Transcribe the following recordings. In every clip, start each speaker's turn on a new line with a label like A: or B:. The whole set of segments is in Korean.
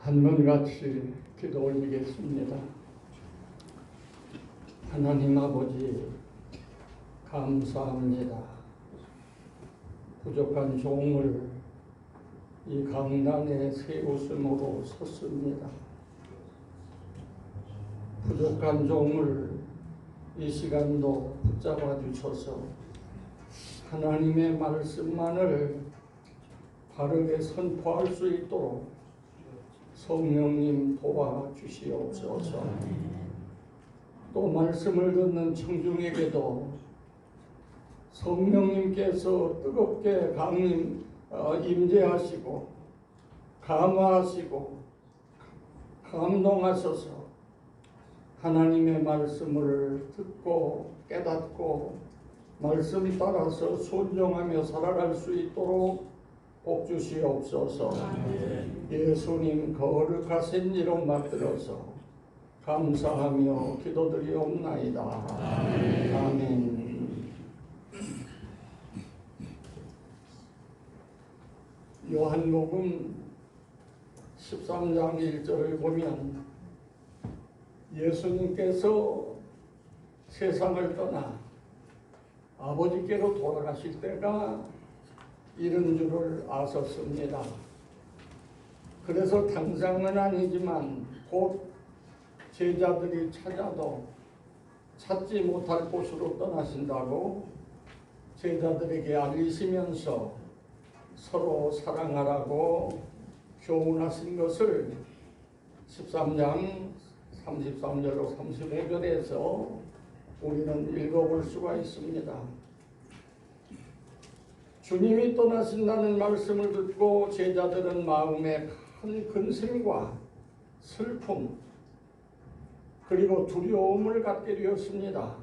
A: 한번같이 기도 올리겠습니다. 하나님 아버지, 감사합니다. 부족한 종을 이 강단에 세우심으로 섰습니다. 부족한 종을 이 시간도 붙잡아 주셔서 하나님의 말씀만을 바르게 선포할 수 있도록 성령님 도와주시옵소서. 또 말씀을 듣는 청중에게도 성령님께서 뜨겁게 임재하시고 감화하시고 감동하셔서 하나님의 말씀을 듣고 깨닫고 말씀 따라서 순종하며 살아갈 수 있도록 복 주시옵소서. 예수님 거룩하신 이름 받들어서 감사하며 기도드리옵나이다. 아멘. 요한복음 13장 1절을 보면 예수님께서 세상을 떠나 아버지께로 돌아가실 때가 이른 줄을 아셨습니다. 그래서 당장은 아니지만 곧 제자들이 찾아도 찾지 못할 곳으로 떠나신다고 제자들에게 알리시면서 서로 사랑하라고 교훈하신 것을 13장 33절로 35절에서 우리는 읽어볼 수가 있습니다. 주님이 떠나신다는 말씀을 듣고 제자들은 마음에 큰 근심과 슬픔 그리고 두려움을 갖게 되었습니다.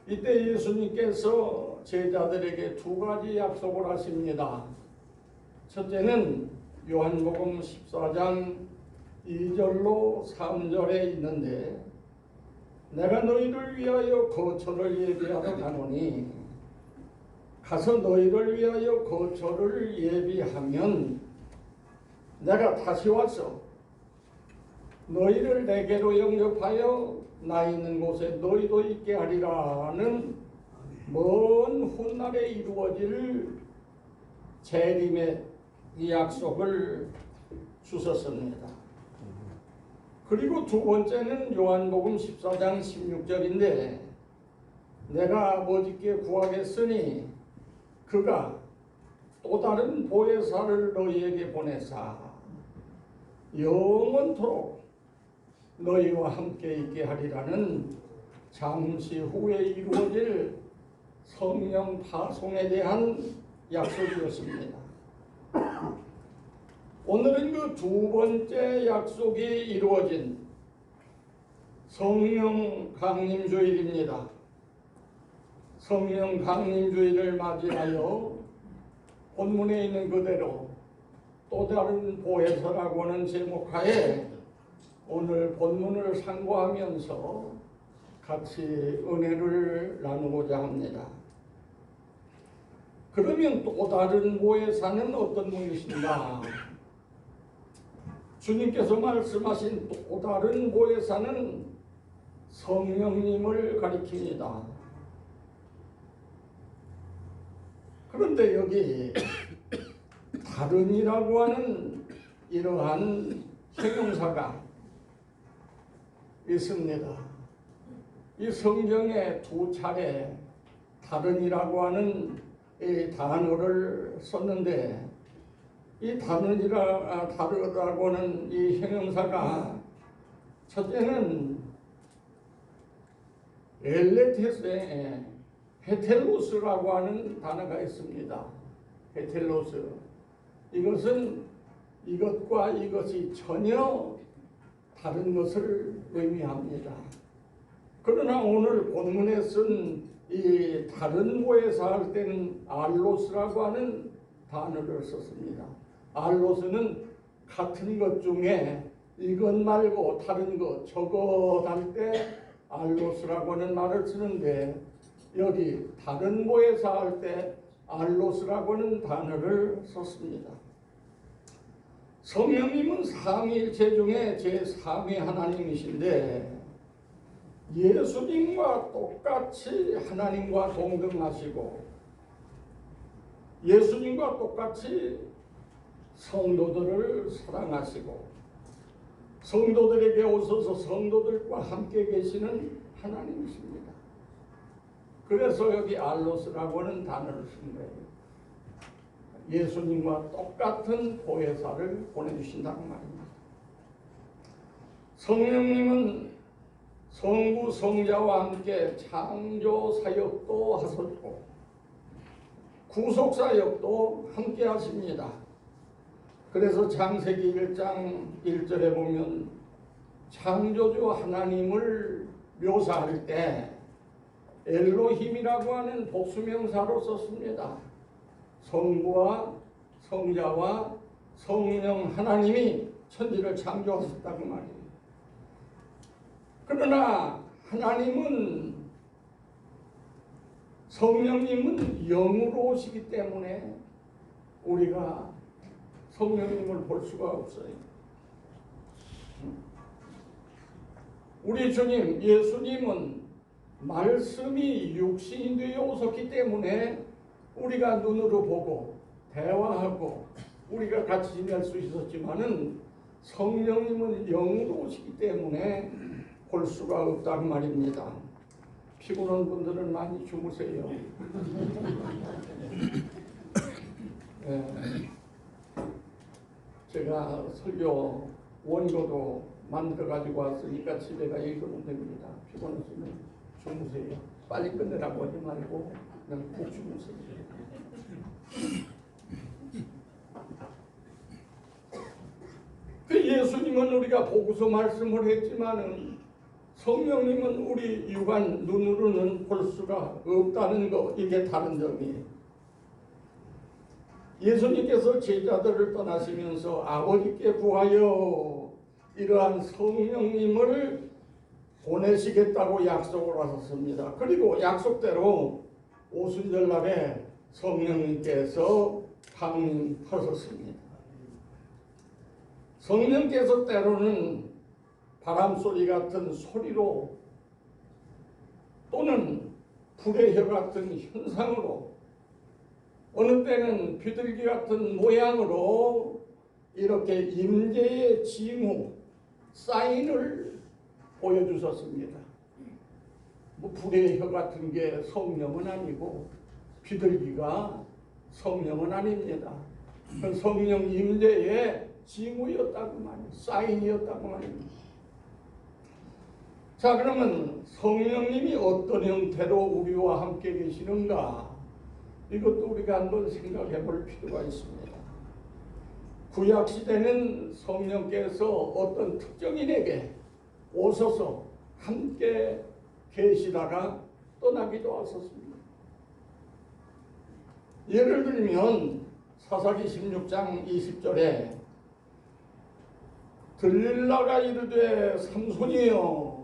A: 이때 예수님께서 제자들에게 두 가지 약속을 하십니다. 첫째는 요한복음 14장 2절로 3절에 있는데 내가 너희를 위하여 거처를 예비하러 가노니 가서 너희를 위하여 거처를 예비하면 내가 다시 와서 너희를 내게로 영접하여 나 있는 곳에 너희도 있게 하리라는 먼 훗날에 이루어질 재림의 이 약속을 주셨습니다. 그리고 두 번째는 요한복음 14장 16절인데 내가 아버지께 구하겠으니 그가 또 다른 보혜사를 너희에게 보내사 영원토록 너희와 함께 있게 하리라는 잠시 후에 이루어질 성령 파송에 대한 약속이었습니다. 오늘은 그 두 번째 약속이 이루어진 성령 강림주일입니다. 성령 강림주일을 맞이하여 본문에 있는 그대로 또 다른 보혜사라고 하는 제목하에 오늘 본문을 상고하면서 같이 은혜를 나누고자 합니다. 그러면 또 다른 보혜사는 어떤 분이신가? 주님께서 말씀하신 또 다른 보혜사는 성령님을 가리킵니다. 그런데 여기 다른이라고 하는 이러한 형용사가 있습니다. 이 성경에 두 차례 다른이라고 하는 이 단어를 썼는데 이 다르다고 하는 이 형용사가 첫째는 엘레테스에 헤텔로스라고 하는 단어가 있습니다. 헤텔로스. 이것은 이것과 이것이 전혀 다른 것을 의미합니다. 그러나 오늘 본문에 쓴 이 다른 보혜사 할 때는 알로스라고 하는 단어를 썼습니다. 알로스는 같은 것 중에 이것 말고 다른 것, 저것 할 때 알로스라고 하는 말을 쓰는데 여기 다른 보혜사 할 때 알로스라고 하는 단어를 썼습니다. 성령님은 삼위일체 중에 제3위 하나님이신데 예수님과 똑같이 하나님과 동등하시고 예수님과 똑같이 성도들을 사랑하시고 성도들에게 오셔서 성도들과 함께 계시는 하나님이십니다. 그래서 여기 알로스라고 하는 단어를 쓴 거예요. 예수님과 똑같은 보혜사를 보내주신다는 말입니다. 성령님은 성부 성자와 함께 창조 사역도 하셨고 구속 사역도 함께 하십니다. 그래서 창세기 1장 1절에 보면 창조주 하나님을 묘사할 때 엘로힘이라고 하는 복수명사로 썼습니다. 성부와 성자와 성령 하나님이 천지를 창조하셨다고 말이에요. 그러나 하나님은 성령님은 영으로 오시기 때문에 우리가 성령님을 볼 수가 없어요. 우리 주님 예수님은 말씀이 육신이 되어 오셨기 때문에 우리가 눈으로 보고 대화하고 우리가 같이 지낼 수 있었지만은 성령님은 영으로 오시기 때문에 볼 수가 없다는 말입니다. 피곤한 분들은 많이 주무세요. 네. 제가 설교 원고도 만들어 가지고 왔으니까 집에 가 읽으면 됩니다. 피곤하시면 주무세요. 빨리 끝내라고 하지 말고 그냥 푹 주무세요. 그 예수님은 우리가 보고서 말씀을 했지만은 성령님은 우리 육안 눈으로는 볼 수가 없다는 거, 이게 다른 점이에요. 예수님께서 제자들을 떠나시면서 아버지께 구하여 이러한 성령님을 보내시겠다고 약속을 하셨습니다. 그리고 약속대로 오순절날에 성령님께서 강림하셨습니다. 성령께서 때로는 바람소리 같은 소리로 또는 불의 혀 같은 현상으로 어느 때는 비둘기 같은 모양으로 이렇게 임재의 징후, 사인을 보여주셨습니다. 뭐 불의 혀 같은 게 성령은 아니고 비둘기가 성령은 아닙니다. 그 성령 임재의 징후였다고 말이에요. 사인이었다고 말입니다. 자, 그러면 성령님이 어떤 형태로 우리와 함께 계시는가? 이것도 우리가 한번 생각해 볼 필요가 있습니다. 구약시대는 성령께서 어떤 특정인에게 오셔서 함께 계시다가 떠나기도 하셨습니다. 예를 들면 사사기 16장 20절에 들릴라가 이르되 삼손이여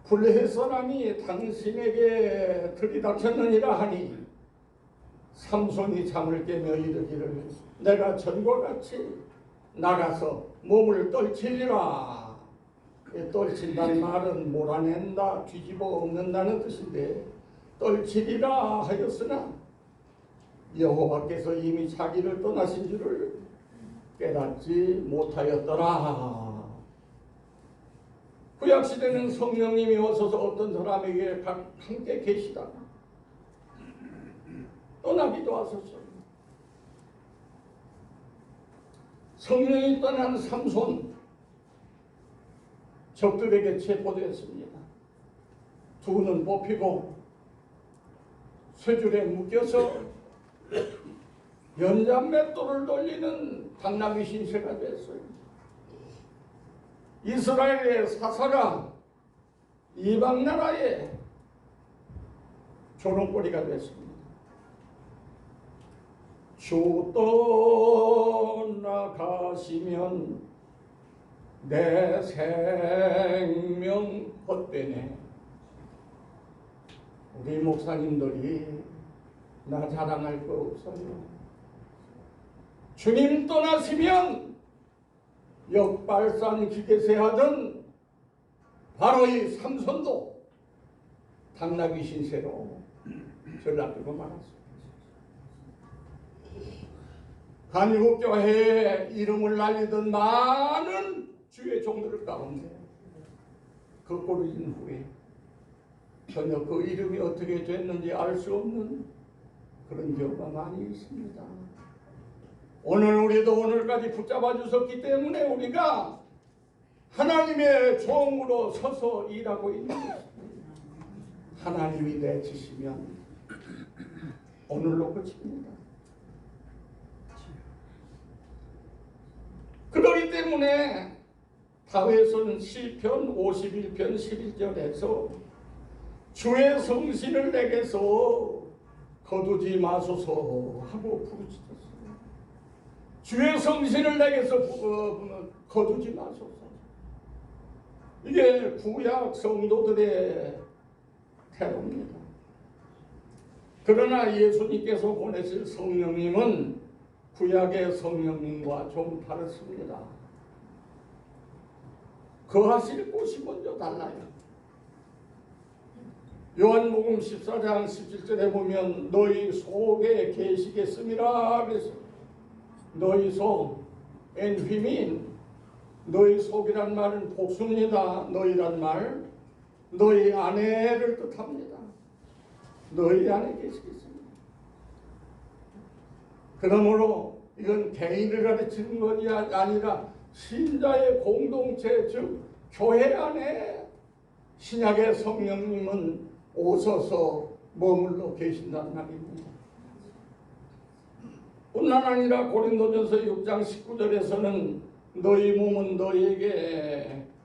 A: 블레셋 사람이 당신에게 들이닥쳤느니라 하니 삼손이 잠을 깨며 이르기를 내가 전과 같이 나가서 몸을 떨치리라. 떨친다는 말은 몰아낸다, 뒤집어 엎는다는 뜻인데 떨치리라 하였으나 여호와께서 이미 자기를 떠나신 줄을 깨닫지 못하였더라. 구약시대는 성령님이 오셔서 어떤 사람에게 함께 계시다가 떠나기도 하셨어요. 성령이 떠난 삼손 적들에게 체포되었습니다. 두 눈 뽑히고 쇠줄에 묶여서 연장맷돌을 돌리는 당나귀 신세가 됐어요. 이스라엘의 사사가 이방 나라의 조롱거리가 됐습니다. 주 떠나가시면 내 생명 헛되네. 우리 목사님들이 나 자랑할 거 없어요. 주님 떠나시면 역발산 기계세하던 바로 이 삼손도 당나귀 신세로 전락되고 말았습니다. 한국교회에 이름을 날리던 많은 주의 종들 가운데 거꾸로 진 후에 전혀 그 이름이 어떻게 됐는지 알 수 없는 그런 경우가 많이 있습니다. 오늘 우리도 오늘까지 붙잡아 주셨기 때문에 우리가 하나님의 종으로 서서 일하고 있는 것입니다. 하나님이 내치시면 오늘로 끝입니다. 그렇기 때문에 다윗은 시편 51편 11절에서 주의 성신을 내게서 거두지 마소서 하고 부르짖었어요. 주의 성신을 내게서 거두지 마소서. 이게 구약 성도들의 태도입니다. 그러나 예수님께서 보내실 성령님은 구약의 성령님과 좀 다르습니다. 거하실 곳이 먼저 달라요. 요한복음 14장 17절에 보면 너희 속에 계시겠음이라 그래서 너희 속 엔휘민, 너희 속이란 말은 복수입니다. 너희란 말 너희 안에를 뜻합니다. 너희 안에 계시겠습니다. 그러므로 이건 개인을 가르치는 것이 아니라 신자의 공동체, 즉 교회 안에 신약의 성령님은 오셔서 머물러 계신다는 말입니다. 뿐만 아니라 고린도전서 6장 19절에서는 너희 몸은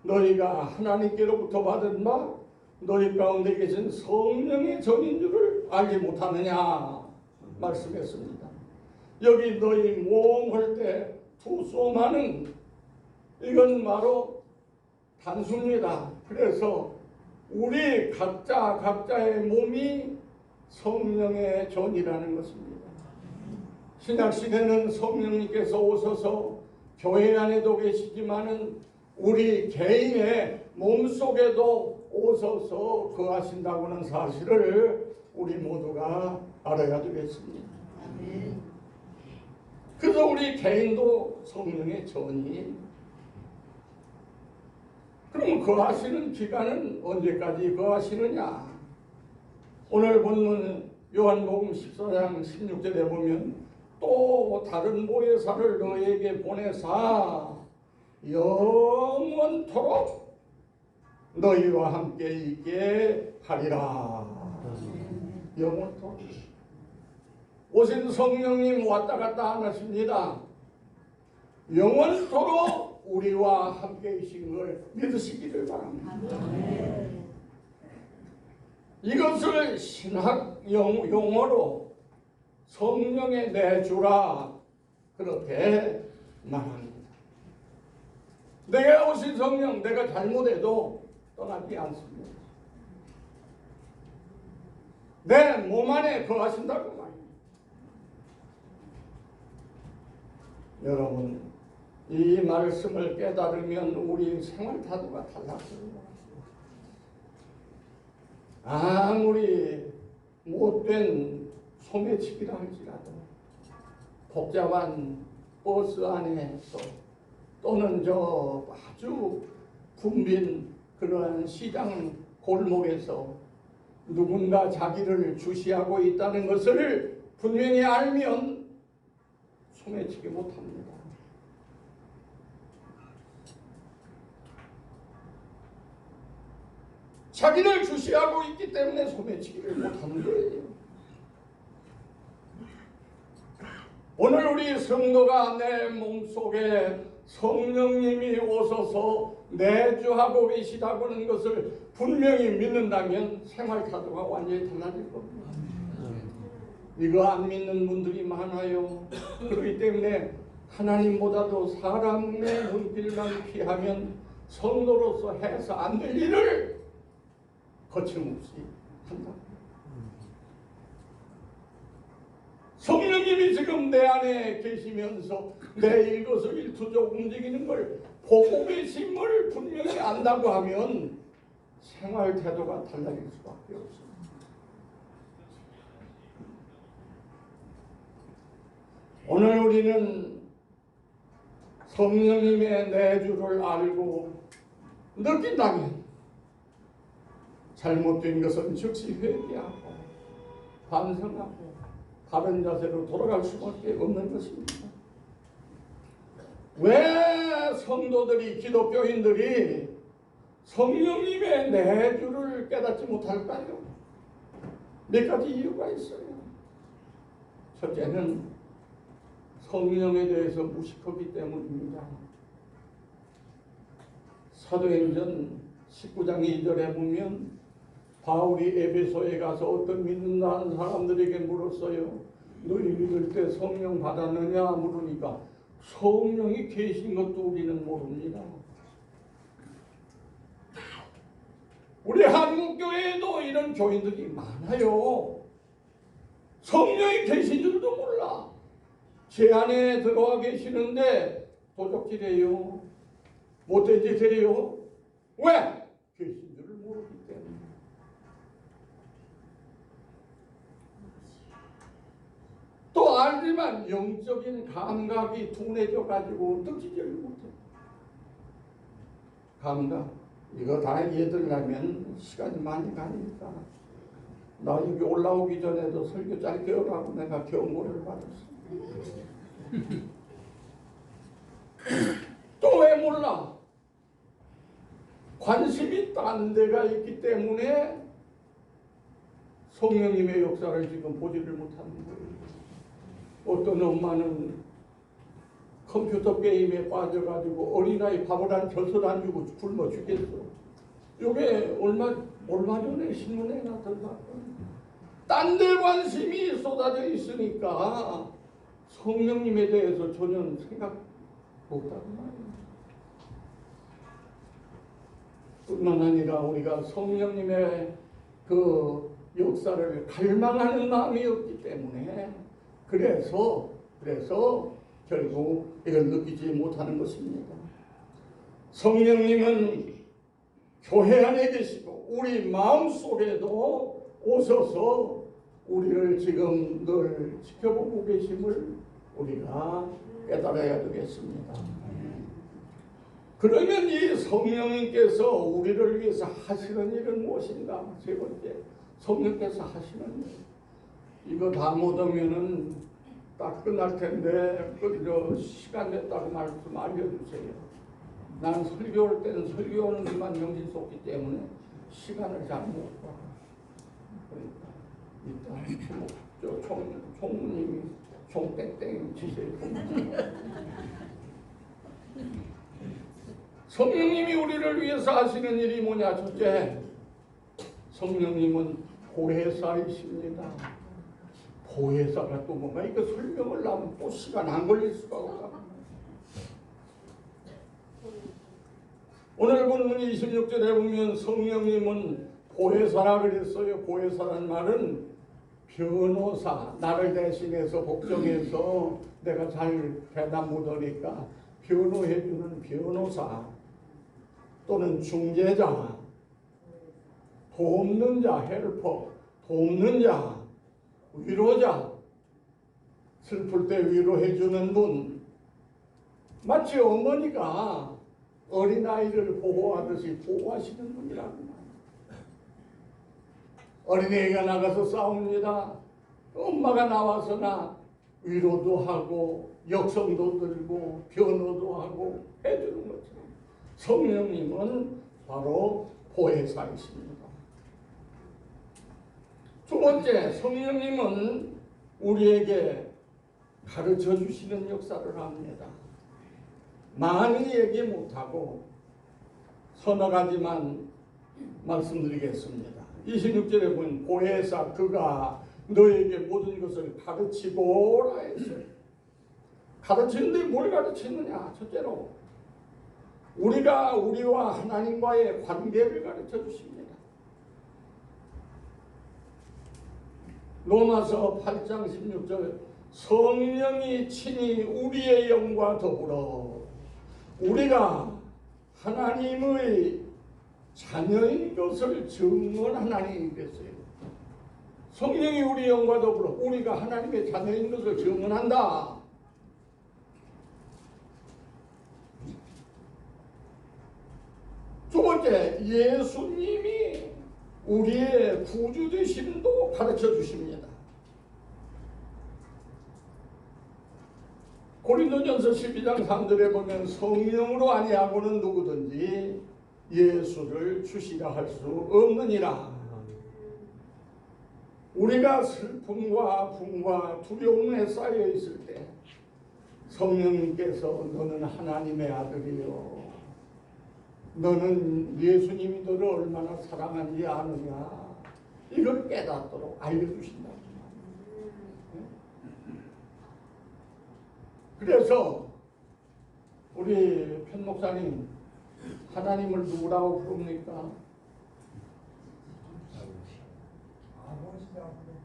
A: 너희가 하나님께로부터 받은 바 너희 가운데 계신 성령의 전인 줄을 알지 못하느냐 말씀했습니다. 여기 너희 몸 할 때 투소마는 이건 바로 단수입니다. 그래서 우리 각자의 몸이 성령의 전이라는 것입니다. 신약시대는 성령님께서 오셔서 교회 안에도 계시지만은 우리 개인의 몸속에도 오셔서 거하신다고는 사실을 우리 모두가 알아야 되겠습니다. 그래서 우리 개인도 성령의 전이. 그럼 거하시는 기간은 언제까지 거하시느냐? 오늘 본문 요한복음 14장 16절에 보면 또 다른 보혜사를 너에게 보내사 영원토록 너희와 함께 있게 하리라. 영원토록. 오신 성령님 왔다 갔다 안 하십니다. 영원토록 우리와 함께 계신 걸 믿으시기를 바랍니다. 이것을 신학 용어로 성령의 내주라 그렇게 말합니다. 내가 오신 성령, 내가 잘못해도 떠나지 않습니다. 내 몸 안에 거하신다고 말입니다. 여러분, 이 말씀을 깨달으면 우리 생활 태도가 달라집니다. 아무리 못된 소매치기라 할지라도 복잡한 버스 안에서 또는 저 아주 붐빈 그러한 시장 골목에서 누군가 자기를 주시하고 있다는 것을 분명히 알면 소매치기 못합니다. 자기를 주시하고 있기 때문에 소매치기를 못하는 거예요. 오늘 우리 성도가 내 몸속에 성령님이 오셔서 내주하고 계시다고는 것을 분명히 믿는다면 생활 태도가 완전히 달라질 겁니다. 이거 안 믿는 분들이 많아요. 그렇기 때문에 하나님보다도 사람의 눈길만 피하면 성도로서 해서 안 될 일을 거침없이 한다. 성령님이 지금 내 안에 계시면서 내 일거수일투족 움직이는 걸 보고 계심을 분명히 안다고 하면 생활 태도가 달라질 수밖에 없습니다. 오늘 우리는 성령님의 내주를 알고 느낀다면 잘못된 것은 즉시 회개하고 반성하고 바른 자세로 돌아갈 수밖에 없는 것입니다. 왜 성도들이, 기독교인들이 성령님의 내주를 깨닫지 못할까요? 몇 가지 이유가 있어요. 첫째는 성령에 대해서 무식하기 때문입니다. 사도행전 19장 2절에 보면 바울이 에베소에 가서 어떤 믿는다는 사람들에게 물었어요. 너희 믿을 때 성령 받았느냐 물으니까 성령이 계신 것도 우리는 모릅니다. 우리 한국교회에도 이런 교인들이 많아요. 성령이 계신 줄도 몰라. 제 안에 들어와 계시는데 도적질해요. 못된 짓 해요. 왜? 계신 줄을 모르기 때문에. 또 알지만 영적인 감각이 둔해져 가지고 느끼지를 못해. 감각 이거 다 이해되려면 시간이 많이 가니까 나 여기 올라오기 전에도 설교 짧게 하라고 내가 경고를 받았어. 또 왜 몰라? 관심이 딴 데가 있기 때문에 성령님의 역사를 지금 보지를 못하는 거예요. 어떤 엄마는 컴퓨터 게임에 빠져가지고 어린아이 밥을 안 벼슬 안 주고 굶어 죽겠어. 이게 얼마 전에 신문에 나타났거든요. 딴 데 관심이 쏟아져 있으니까 성령님에 대해서 전혀 생각 못하는 말이에요. 뿐만 아니라 우리가 성령님의 그 역사를 갈망하는 마음이 없기 때문에 그래서 결국 이걸 느끼지 못하는 것입니다. 성령님은 교회 안에 계시고 우리 마음속에도 오셔서 우리를 지금 늘 지켜보고 계심을 우리가 깨달아야 되겠습니다. 그러면 이 성령님께서 우리를 위해서 하시는 일은 무엇인가? 세 번째, 성령께서 하시는 일. 이거 다 못하면은 딱 끝날 텐데 시간 냈다고 말씀 알려주세요. 난 설교할 때는 설교하는 것만 정신 쏟기 때문에 시간을 잘 못 봐. 그러니까 일단 총무님이 총땡땡 치세요. 성령님이 우리를 위해서 하시는 일이 뭐냐? 첫째, 성령님은 보혜사이십니다. 보혜사가 또 뭔가 이거 설명을 하면 또 시간 안 걸릴 수가 없다. 오늘 본문 26절에 보면 성령님은 보혜사라 그랬어요. 보혜사란 말은 변호사, 나를 대신해서 복종해서 내가 잘 대답 못하니까 변호해주는 변호사 또는 중재자, 돕는 자, 헬퍼, 돕는 자, 위로자, 슬플 때 위로해주는 분. 마치 어머니가 어린아이를 보호하듯이 보호하시는 분이라고 말합니다. 어린애가 나가서 싸웁니다. 엄마가 나와서나 위로도 하고 역성도 들고 변호도 하고 해주는 거죠. 성령님은 바로 보혜사이십니다. 두 번째, 성령님은 우리에게 가르쳐 주시는 역사를 합니다. 많이 얘기 못하고 서너 가지만 말씀드리겠습니다. 26절에 보면 보혜사 그가 너에게 모든 것을 가르치고라 했어요. 가르치는데 뭘 가르치느냐? 첫째로 우리가 우리와 하나님과의 관계를 가르쳐 주십니다. 로마서 8장 16절 성령이 친히 우리의 영과 더불어 우리가 하나님의 자녀인 것을 증언한 하나님이 됐어요. 성령이 우리 영과 더불어 우리가 하나님의 자녀인 것을 증언한다. 두 번째, 예수님이 우리의 구주 되심도 가르쳐 주십니다. 고린도전서 12장 3절에 보면 성령으로 아니하고는 누구든지 예수를 주시라 할 수 없느니라. 우리가 슬픔과 아픔과 두려움에 쌓여 있을 때 성령님께서 너는 하나님의 아들이요, 너는 예수님이 너를 얼마나 사랑하는지 아느냐, 이걸 깨닫도록 알려주신다. 그래서 우리 편 목사님, 하나님을 누구라고 부릅니까?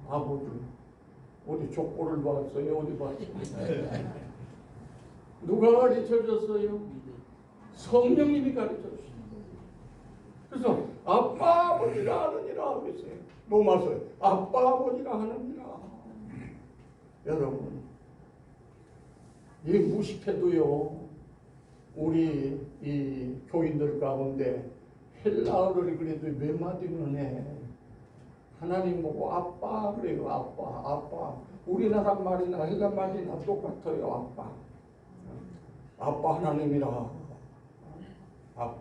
A: 아버지. 어디 족보를 봤어요? 어디 봤어요? 누가 가르쳐 줬어요? 성령님이 가르쳐 주셨어요. 그래서 아빠 아버지가 하느니라 하고 있어요. 뭐 맞아요? 아빠 아버지가 하느니라. 여러분, 이 무식해도요, 우리 이 교인들 가운데 헬라어를 그래도 몇 마디는 해. 하나님 보고 아빠 그래요. 아빠. 우리나라 말이나 헬라 말이나 똑같아요. 아빠 하나님이라. 아빠.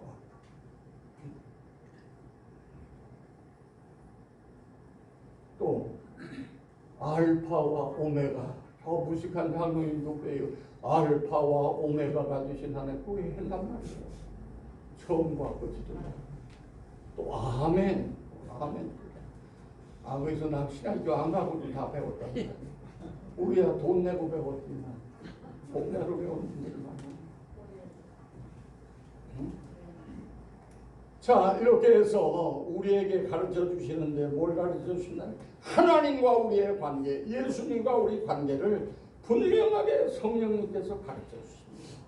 A: 또 알파와 오메가. 저 무식한 장로님도 빼요. 알파와 오메가가 되신 하나님, 그게 헬라 말이에요. 처음과 끝이죠. 또 아멘. 거기서 나 신학교 안 가고도 다 배웠다. 우리야 돈 내고 배웠지만 돈 내고 배운 분들이 많아. 자, 이렇게 해서 우리에게 가르쳐 주시는데 뭘 가르쳐 주시나요? 하나님과 우리의 관계, 예수님과 우리 관계를 분명하게 성령님께서 가르쳐 주십니다.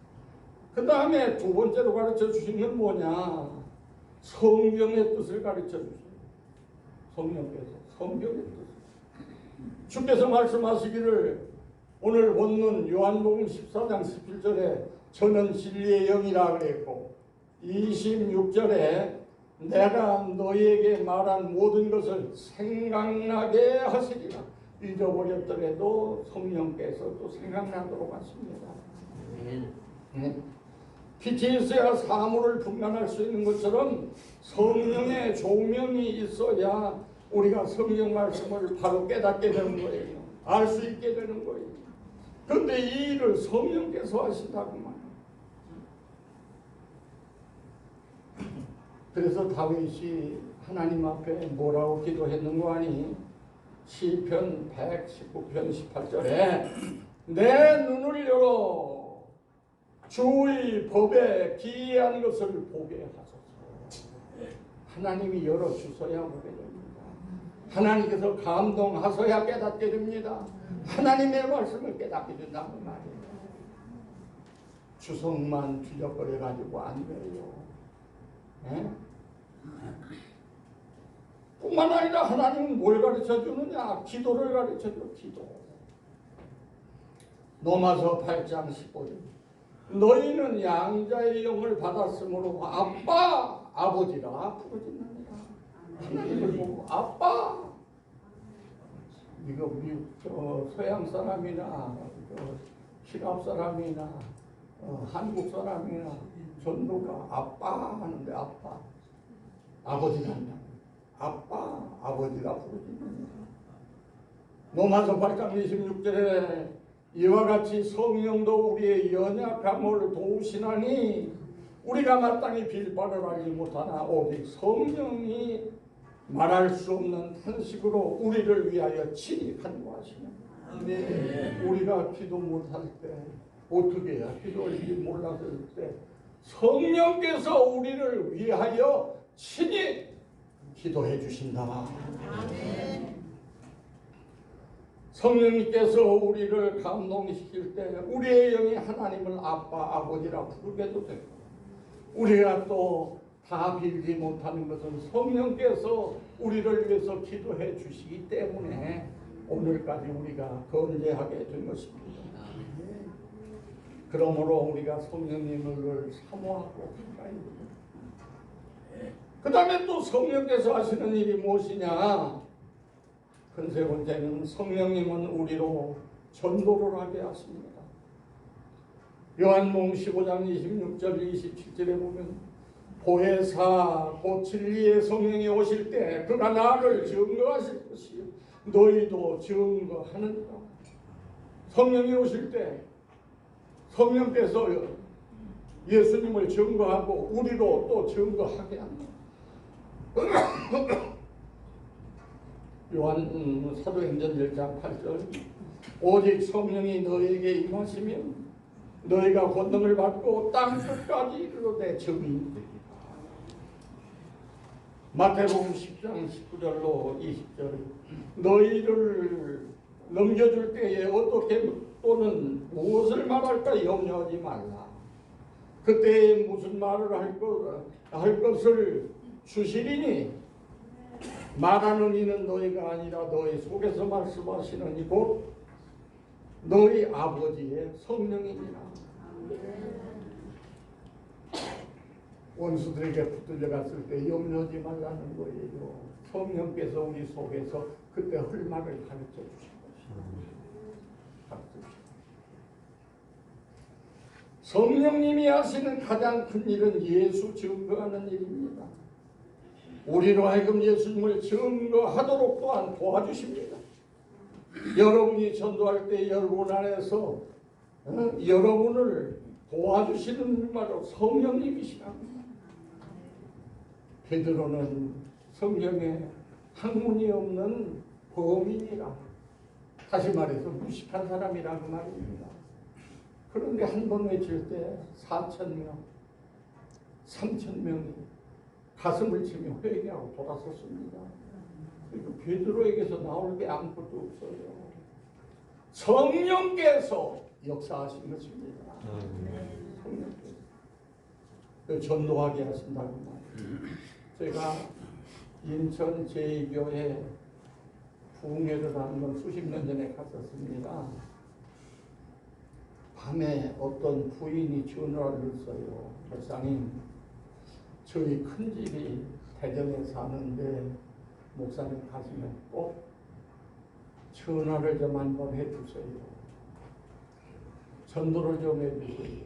A: 그 다음에 두 번째로 가르쳐 주시는 건 뭐냐? 성경의 뜻을 가르쳐 주십니다. 성경의 뜻. 주께서 말씀하시기를, 오늘 본문 요한복음 14장 17절에 저는 진리의 영이라 그랬고, 26절에 내가 너희에게 말한 모든 것을 생각나게 하시리라. 잊어버렸더라도 성령께서 또 생각나도록 하십니다. 네. 빛이 있어야 사물을 분간할 수 있는 것처럼 성령의 조명이 있어야 우리가 성경 말씀을 바로 깨닫게 되는 거예요. 알 수 있게 되는 거예요. 그런데 이 일을 성령께서 하신다고 말해요. 그래서 다윗이 하나님 앞에 뭐라고 기도했는가 하니, 시편 119편 18절에 내 눈을 열어 주의 법에 기이한 것을 보게 하소서. 하나님이 열어주셔야 보게 됩니다. 하나님께서 감동하셔야 깨닫게 됩니다. 하나님의 말씀을 깨닫게 된다는 말이에요. 주석만 뒤적거려가지고 안 돼요. 네? 뿐만 아니라 하나님은 뭘 가르쳐 주느냐? 기도를 가르쳐 줘. 기도. 로마서 8장 15절. 너희는 양자의 영을 받았으므로 아빠, 아버지라 부르짖느니라. 하나님을 보고 아빠. 이거 미국 서양 사람이나 시랍 사람이나 한국 사람이나 전도가 아빠 하는데 아빠, 아버지가 아니야. 아빠, 아버지라 부르짖느니라. 로마서 8장 26절에 이와 같이 성령도 우리의 연약함을 도우시나니 우리가 마땅히 빌 바를 알지 못하나 오직 성령이 말할 수 없는 탄식으로 우리를 위하여 친히 간구하시는. 우리가 기도 못할 때 어떻게 해야 기도할지 몰랐을 때 성령께서 우리를 위하여 친히 기도해 주신다. 성령님께서 우리를 감동시킬 때 우리의 영이 하나님을 아빠, 아버지라 부르게도 되고, 우리가 또 다 빌지 못하는 것은 성령께서 우리를 위해서 기도해 주시기 때문에 오늘까지 우리가 건재하게 된 것입니다. 그러므로 우리가 성령님을 사모하고 가까이 그 다음에 또 성령께서 하시는 일이 무엇이냐? 큰 세 번째는 성령님은 우리로 전도를 하게 하십니다. 요한복음 15장 26절 27절에 보면 보혜사 곧 진리의 성령이 오실 때 그가 나를 증거하실 것이요 너희도 증거하느니라. 성령이 오실 때 성령께서 예수님을 증거하고 우리로 또 증거하게 합니다. 요한 사도행전 1장 8절 오직 성령이 너희에게 임하시면 너희가 권능을 받고 땅 끝까지 이르러되 증인이 되리라. 마태복음 10장 19절로 20절 너희를 넘겨줄 때에 어떻게 또는 무엇을 말할까 염려하지 말라. 그때에 무슨 말을 할 것을 주시리니 말하는 이는 너희가 아니라 너희 속에서 말씀하시는 이 곧 너희 아버지의 성령이니라. 원수들에게 붙들려 갔을 때 염려하지 말라는 거예요. 성령께서 우리 속에서 그때 할 말을 가르쳐 주신 것입니다. 성령님이 하시는 가장 큰 일은 예수 증거하는 일입니다. 우리로 하여금 예수님을 증거하도록 또한 도와주십니다. 여러분이 전도할 때 여러분 안에서 여러분을 도와주시는 바로 성령님이시랍니다. 베드로는 성령에 학문이 없는 범인이라, 다시 말해서 무식한 사람이라고 말입니다. 그런데 한 번 외칠 때 4,000명, 3,000명이 가슴을 치며 회개하고 돌아섰습니다. 그리고 베드로에게서 나올 게 아무것도 없어요. 성령께서 역사하신 것입니다. 성령께서 전도하게 하신다고 말이에요. 제가 인천 제2교회 부흥회를 하는 건 수십 년 전에 갔었습니다. 밤에 어떤 부인이 전화를 했어요. 목사님, 저희 큰 집이 대전에 사는데 목사님 가시면 꼭 전화를 좀 한번 해주세요. 전도를 좀 해주세요.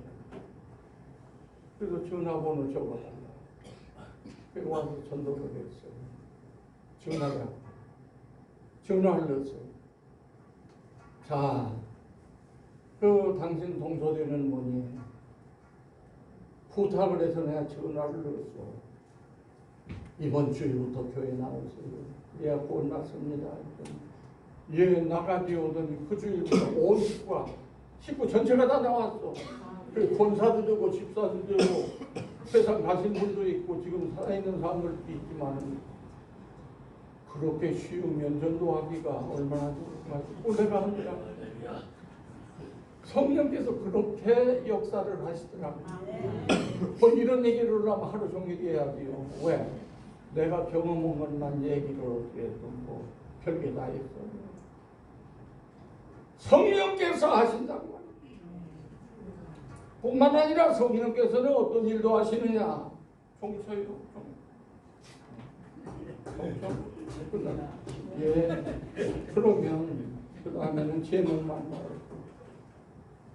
A: 그래서 전화번호 적어달라. 그리고 와서 전도를 했어요. 전화를 넣었어요. 자, 그 당신 동서되는 분이 부탁을 해서 내가 전화를 넣었어. 이번 주일부터 교회 나오세요. 그래야 구원 받습니다. 예, 나가지 오더니 그 주일부터 온 식구 전체가 다 나왔어. 권사도 되고 집사도 되고 세상 가신 분도 있고 지금 살아있는 사람들도 있지만 그렇게 쉬우면 전도하기가 얼마나 좋을까. 내가 합니다. 성령께서 그렇게 역사를 하시더라고요. 뭐 이런 얘기를 하면 하루 종일 해야지요. 왜? 내가 경험한 것만 얘기를 어떻게 해도 뭐 별게 다 있어요. 성령께서 하신다고 말이에요. 뿐만 아니라 성령께서는 어떤 일도 하시느냐. 총쳐요. 총쳐. 예. 그러면 그 다음에는 제목만 말해요.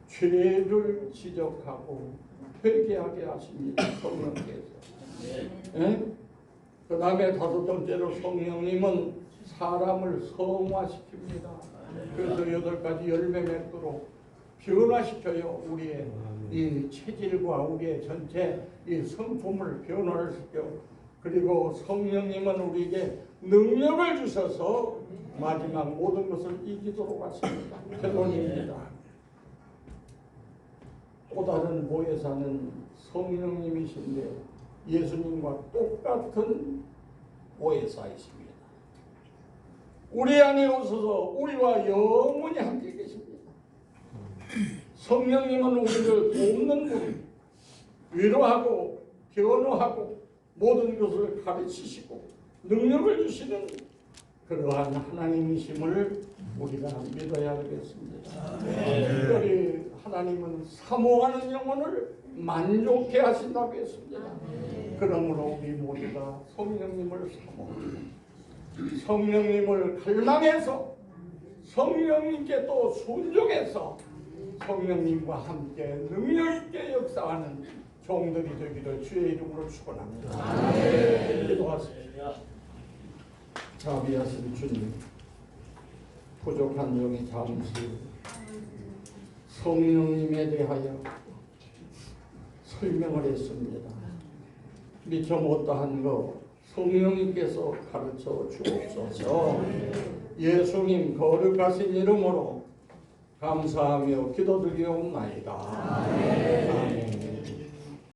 A: 죄를 지적하고 회개하게 하십니다. 성령께서. 예? 그 다음에 다섯 번째로 성령님은 사람을 성화시킵니다. 그래서 8가지 열매 맺도록 변화시켜요. 우리의 이 체질과 우리의 전체 이 성품을 변화를 시켜. 그리고 성령님은 우리에게 능력을 주셔서 마지막 모든 것을 이기도록 하십니다. 결론입니다. 또 다른 보혜사는 성령님이신데 예수님과 똑같은 보혜사이십니다. 우리 안에 오셔서 우리와 영원히 함께 계십니다. 성령님은 우리를 돕는 분, 위로하고 변호하고 모든 것을 가르치시고 능력을 주시는 그러한 하나님이심을 우리가 믿어야 되겠습니다. 특별히 하나님은 사모하는 영혼을 만족해 하신다고 했습니다. 그러므로 우리 모두가 성령님을 사모하고 성령님을 갈망해서 성령님께 또 순종해서 성령님과 함께 능력 있게 역사하는 종들이 되기를 주의 이름으로 축원합니다. 기도하십시오. 자비하신 주님, 부족한 종이 잠시 성령님에 대하여 설명을 했습니다. 미처 못다한 거 성령님께서 가르쳐 주옵소서. 예수님 거룩하신 이름으로 감사하며 기도드리옵나이다. 아멘.